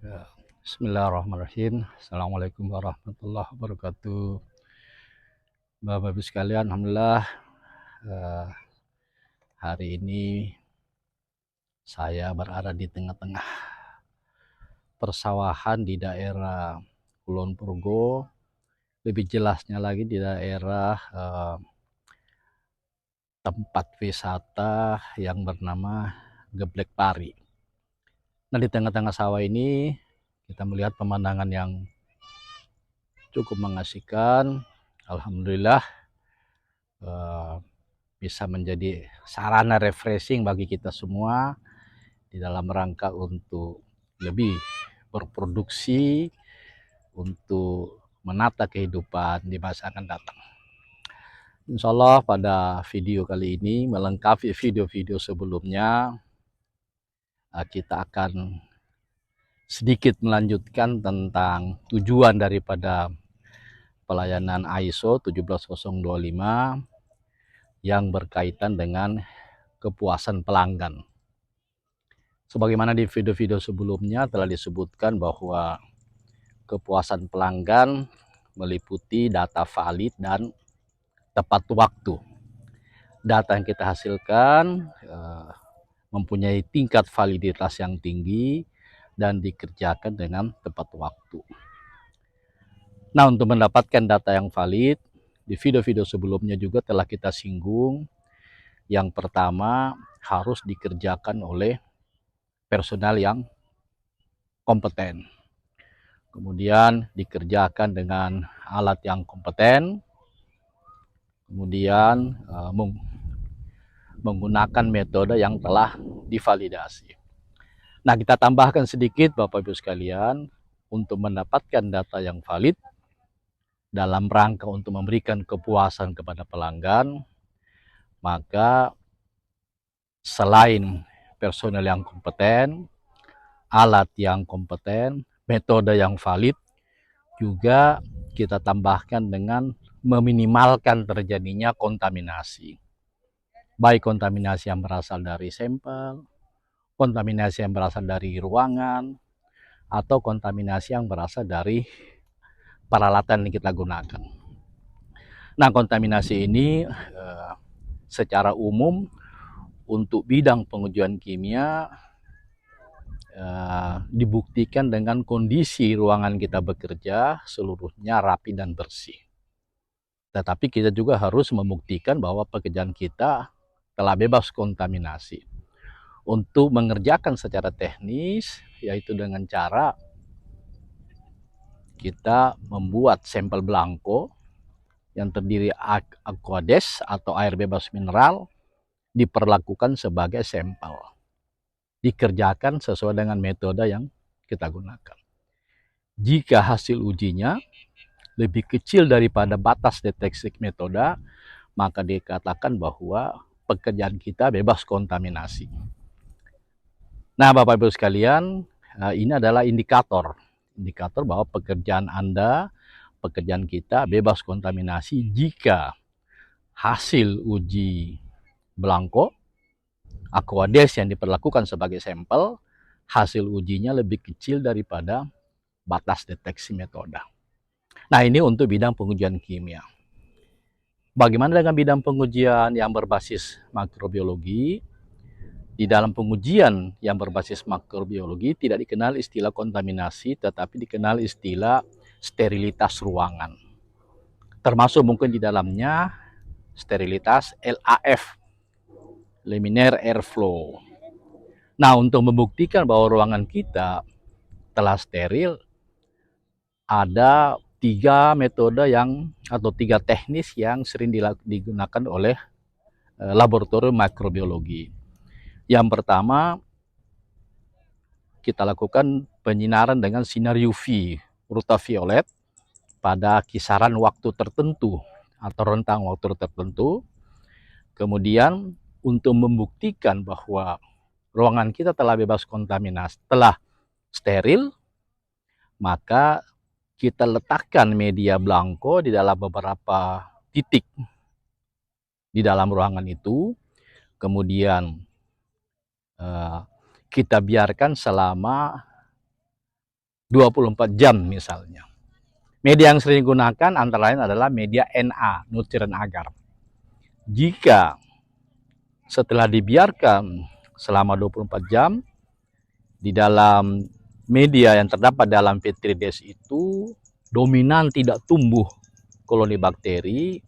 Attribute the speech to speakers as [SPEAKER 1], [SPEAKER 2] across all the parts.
[SPEAKER 1] Ya, Bismillahirrahmanirrahim. Assalamualaikum warahmatullahi wabarakatuh. Bapak Ibu sekalian, alhamdulillah eh, hari ini saya berada di tengah-tengah persawahan di daerah Kulon Progo, lebih jelasnya lagi di daerah tempat wisata yang bernama Geblek Pari. Nah, di tengah-tengah sawah ini kita melihat pemandangan yang cukup mengasihkan. Alhamdulillah eh, bisa menjadi sarana refreshing bagi kita semua di dalam rangka untuk lebih berproduksi, untuk menata kehidupan di masa akan datang. Insya Allah pada video kali ini melengkapi video-video sebelumnya, kita akan sedikit melanjutkan tentang tujuan daripada pelayanan ISO 17025 yang berkaitan dengan kepuasan pelanggan. Sebagaimana di video-video sebelumnya telah disebutkan bahwa kepuasan pelanggan meliputi data valid dan tepat waktu. Data yang kita hasilkan mempunyai tingkat validitas yang tinggi dan dikerjakan dengan tepat waktu. Nah, untuk mendapatkan data yang valid, di video-video sebelumnya juga telah kita singgung. Yang pertama, harus dikerjakan oleh personal yang kompeten. Kemudian dikerjakan dengan alat yang kompeten. Kemudian menggunakan metode yang telah divalidasi. Nah, kita tambahkan sedikit Bapak Ibu sekalian, untuk mendapatkan data yang valid dalam rangka untuk memberikan kepuasan kepada pelanggan, maka selain personel yang kompeten, alat yang kompeten, metode yang valid, juga kita tambahkan dengan meminimalkan terjadinya kontaminasi. Baik kontaminasi yang berasal dari sampel, kontaminasi yang berasal dari ruangan, atau kontaminasi yang berasal dari peralatan yang kita gunakan. Nah, kontaminasi ini secara umum untuk bidang pengujian kimia dibuktikan dengan kondisi ruangan kita bekerja seluruhnya rapi dan bersih. Tetapi kita juga harus membuktikan bahwa pekerjaan kita telah bebas kontaminasi. Untuk mengerjakan secara teknis, yaitu dengan cara kita membuat sampel belangko yang terdiri aquades atau air bebas mineral, diperlakukan sebagai sampel. Dikerjakan sesuai dengan metode yang kita gunakan. Jika hasil ujinya lebih kecil daripada batas deteksi metode, maka dikatakan bahwa pekerjaan kita bebas kontaminasi. Nah, Bapak Ibu sekalian, ini adalah indikator bahwa pekerjaan Anda, pekerjaan kita bebas kontaminasi jika hasil uji belangko, aquades yang diperlakukan sebagai sampel, hasil ujinya lebih kecil daripada batas deteksi metode. Nah, ini untuk bidang pengujian kimia. Bagaimana dengan bidang pengujian yang berbasis makrobiologi? Di dalam pengujian yang berbasis makrobiologi tidak dikenal istilah kontaminasi, tetapi dikenal istilah sterilitas ruangan. Termasuk mungkin di dalamnya sterilitas LAF, Laminar Airflow. Nah, untuk membuktikan bahwa ruangan kita telah steril, ada 3 metode atau 3 teknis yang sering digunakan oleh laboratorium makrobiologi. Yang pertama, kita lakukan penyinaran dengan sinar UV ultraviolet pada kisaran waktu tertentu atau rentang waktu tertentu. Kemudian untuk membuktikan bahwa ruangan kita telah bebas kontaminasi, telah steril, maka kita letakkan media belangko di dalam beberapa titik di dalam ruangan itu. Kemudian kita biarkan selama 24 jam misalnya. Media yang sering digunakan antara lain adalah media Na, nutrien agar. Jika setelah dibiarkan selama 24 jam di dalam media yang terdapat dalam Petri dish itu dominan tidak tumbuh koloni bakteri,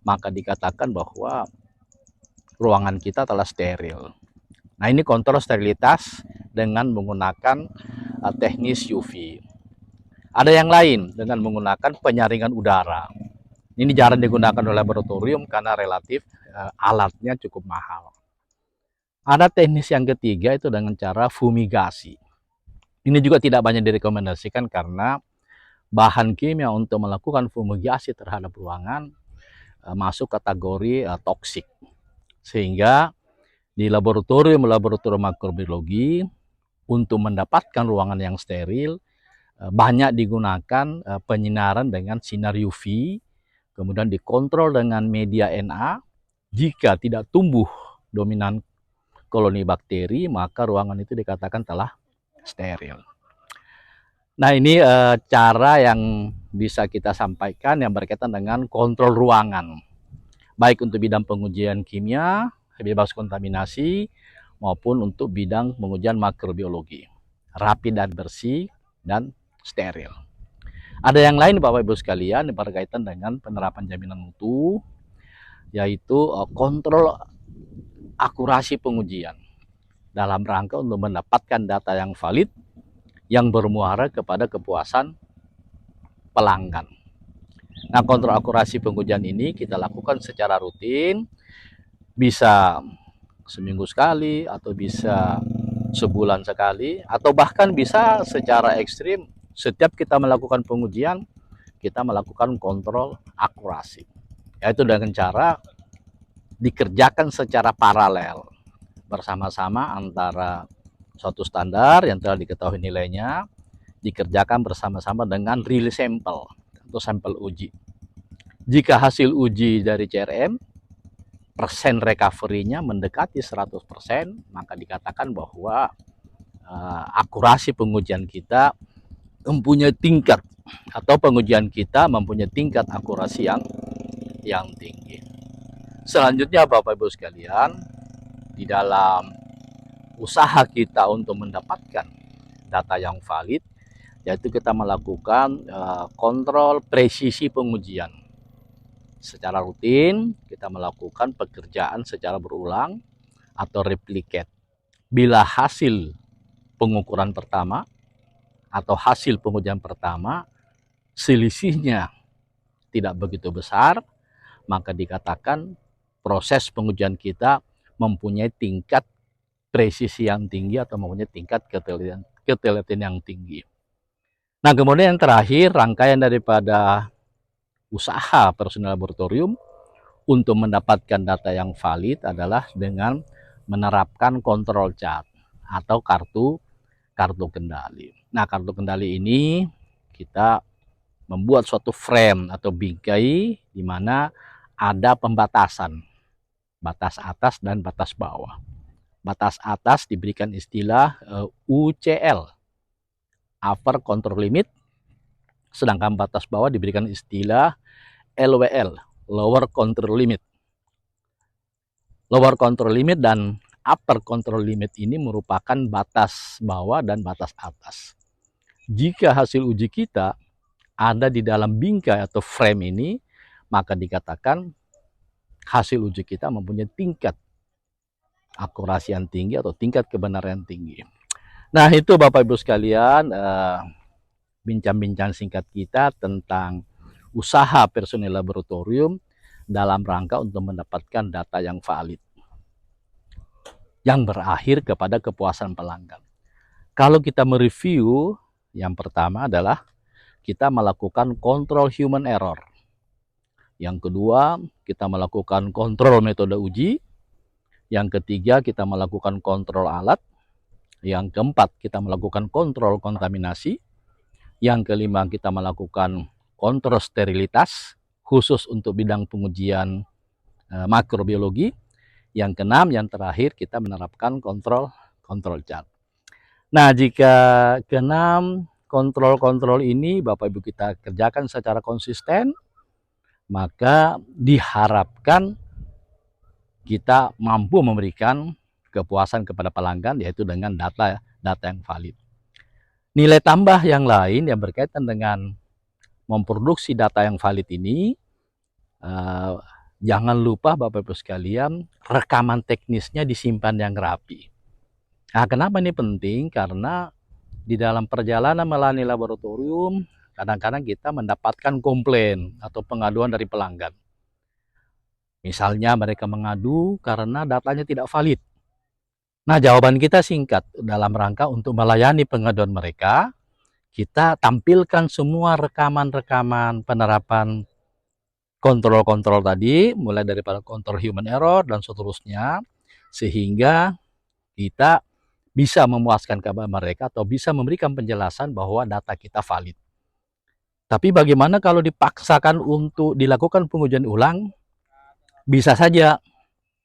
[SPEAKER 1] maka dikatakan bahwa ruangan kita telah steril. Nah, ini kontrol sterilitas dengan menggunakan teknis UV. Ada yang lain dengan menggunakan penyaringan udara. Ini jarang digunakan oleh laboratorium karena relatif alatnya cukup mahal. Ada teknis yang ketiga itu dengan cara fumigasi. Ini juga tidak banyak direkomendasikan karena bahan kimia untuk melakukan fumigasi terhadap ruangan masuk kategori toksik. Sehingga di laboratorium makrobiologi untuk mendapatkan ruangan yang steril banyak digunakan penyinaran dengan sinar UV, kemudian dikontrol dengan media Na. Jika tidak tumbuh dominan koloni bakteri, maka ruangan itu dikatakan telah steril. Nah, ini cara yang bisa kita sampaikan yang berkaitan dengan kontrol ruangan, baik untuk bidang pengujian kimia, bebas kontaminasi, maupun untuk bidang pengujian makrobiologi, rapi dan bersih dan steril. Ada yang lain Bapak Ibu sekalian berkaitan dengan penerapan jaminan mutu, yaitu kontrol akurasi pengujian dalam rangka untuk mendapatkan data yang valid yang bermuara kepada kepuasan pelanggan. Nah, kontrol akurasi pengujian ini kita lakukan secara rutin, bisa seminggu sekali atau bisa sebulan sekali, atau bahkan bisa secara ekstrim setiap kita melakukan pengujian kita melakukan kontrol akurasi, yaitu dengan cara dikerjakan secara paralel bersama-sama antara suatu standar yang telah diketahui nilainya dikerjakan bersama-sama dengan real sampel atau sampel uji. Jika hasil uji dari CRM persen recovery-nya mendekati 100%, maka dikatakan bahwa akurasi pengujian kita mempunyai tingkat, atau pengujian kita mempunyai tingkat akurasi yang tinggi. Selanjutnya Bapak Ibu sekalian, di dalam usaha kita untuk mendapatkan data yang valid, yaitu kita melakukan kontrol presisi pengujian. Secara rutin kita melakukan pekerjaan secara berulang atau replicate. Bila hasil pengukuran pertama atau hasil pengujian pertama selisihnya tidak begitu besar, maka dikatakan proses pengujian kita mempunyai tingkat presisi yang tinggi atau mempunyai tingkat ketelitian yang tinggi. Nah, kemudian yang terakhir, rangkaian daripada usaha personil laboratorium untuk mendapatkan data yang valid adalah dengan menerapkan kontrol chart atau kartu kendali. Nah, kartu kendali ini kita membuat suatu frame atau bingkai di mana ada pembatasan, batas atas dan batas bawah. Batas atas diberikan istilah UCL, upper control limit, sedangkan batas bawah diberikan istilah LWL, lower control limit. Lower control limit dan upper control limit ini merupakan batas bawah dan batas atas. Jika hasil uji kita ada di dalam bingkai atau frame ini, maka dikatakan hasil uji kita mempunyai tingkat akurasi yang tinggi atau tingkat kebenaran yang tinggi. Nah, itu Bapak Ibu sekalian, bincang-bincang singkat kita tentang usaha personil laboratorium dalam rangka untuk mendapatkan data yang valid yang berakhir kepada kepuasan pelanggan. Kalau kita mereview, yang pertama adalah kita melakukan kontrol human error. Yang kedua, kita melakukan kontrol metode uji. Yang ketiga, kita melakukan kontrol alat. Yang keempat, kita melakukan kontrol kontaminasi. Yang kelima, kita melakukan kontrol sterilitas khusus untuk bidang pengujian makrobiologi. Yang keenam, yang terakhir, kita menerapkan kontrol chart. Nah, jika keenam kontrol-kontrol ini Bapak Ibu kita kerjakan secara konsisten, maka diharapkan kita mampu memberikan kepuasan kepada pelanggan, yaitu dengan data yang valid. Nilai tambah yang lain yang berkaitan dengan memproduksi data yang valid ini, jangan lupa Bapak Ibu sekalian, rekaman teknisnya disimpan yang rapi. Nah, kenapa ini penting? Karena di dalam perjalanan melayani laboratorium, kadang-kadang kita mendapatkan komplain atau pengaduan dari pelanggan. Misalnya mereka mengadu karena datanya tidak valid. Nah, jawaban kita singkat, dalam rangka untuk melayani pengaduan mereka, kita tampilkan semua rekaman-rekaman penerapan kontrol-kontrol tadi, mulai daripada kontrol human error dan seterusnya, sehingga kita bisa memuaskan kepada mereka atau bisa memberikan penjelasan bahwa data kita valid. Tapi bagaimana kalau dipaksakan untuk dilakukan pengujian ulang? Bisa saja,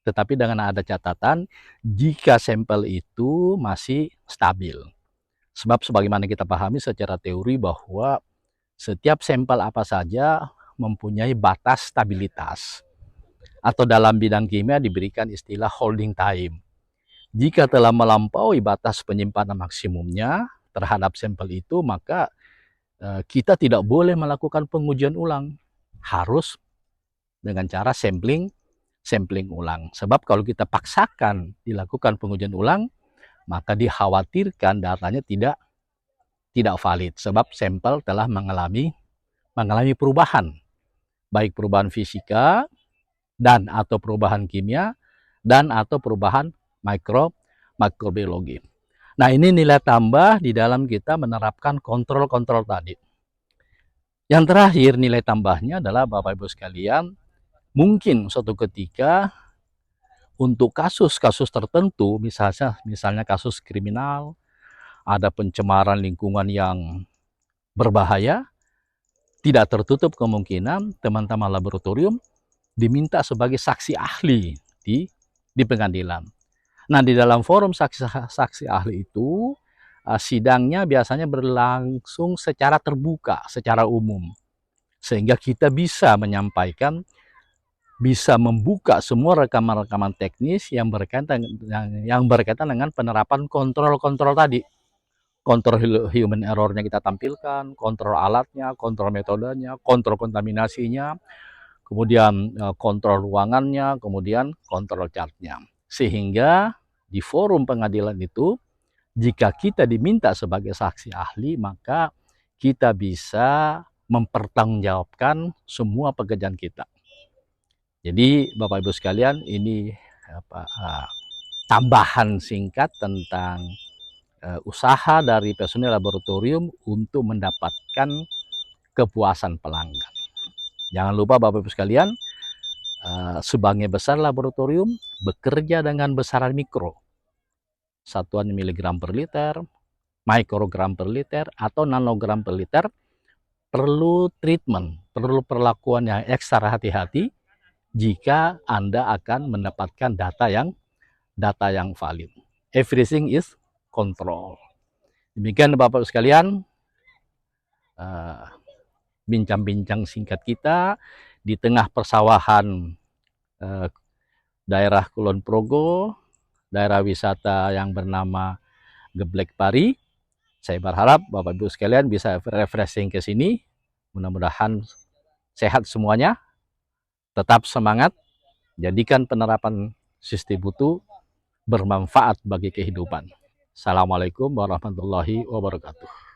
[SPEAKER 1] tetapi dengan ada catatan jika sampel itu masih stabil. Sebab sebagaimana kita pahami secara teori bahwa setiap sampel apa saja mempunyai batas stabilitas. Atau dalam bidang kimia diberikan istilah holding time. Jika telah melampaui batas penyimpanan maksimumnya terhadap sampel itu, maka kita tidak boleh melakukan pengujian ulang. Harus dengan cara sampling ulang. Sebab kalau kita paksakan dilakukan pengujian ulang, maka dikhawatirkan datanya tidak valid. Sebab sampel telah mengalami perubahan. Baik perubahan fisika, dan atau perubahan kimia, dan atau perubahan mikrobiologi. Nah, ini nilai tambah di dalam kita menerapkan kontrol-kontrol tadi. Yang terakhir nilai tambahnya adalah Bapak Ibu sekalian, mungkin suatu ketika untuk kasus-kasus tertentu, misalnya kasus kriminal, ada pencemaran lingkungan yang berbahaya, tidak tertutup kemungkinan teman-teman laboratorium diminta sebagai saksi ahli di pengadilan. Nah, di dalam forum saksi ahli itu, sidangnya biasanya berlangsung secara terbuka, secara umum. Sehingga kita bisa menyampaikan, bisa membuka semua rekaman-rekaman teknis yang berkaitan dengan penerapan kontrol-kontrol tadi. Kontrol human error-nya kita tampilkan, kontrol alatnya, kontrol metodenya, kontrol kontaminasinya, kemudian kontrol ruangannya, kemudian kontrol chart-nya. Sehingga di forum pengadilan itu, jika kita diminta sebagai saksi ahli, maka kita bisa mempertanggungjawabkan semua pekerjaan kita. Jadi Bapak Ibu sekalian, ini tambahan singkat tentang usaha dari personil laboratorium untuk mendapatkan kepuasan pelanggan. Jangan lupa Bapak Ibu sekalian, sebagai besar laboratorium bekerja dengan besaran mikro, satuan miligram per liter, mikrogram per liter, atau nanogram per liter. Perlu treatment, perlu perlakuan yang ekstra hati-hati jika Anda akan mendapatkan data yang valid. Everything is control. Demikian Bapak Ibu sekalian, bincang-bincang singkat kita di tengah persawahan daerah Kulon Progo, daerah wisata yang bernama Geblek Pari. Saya berharap Bapak Ibu sekalian bisa refreshing ke sini. Mudah-mudahan sehat semuanya, tetap semangat, jadikan penerapan sistem mutu bermanfaat bagi kehidupan. Assalamualaikum warahmatullahi wabarakatuh.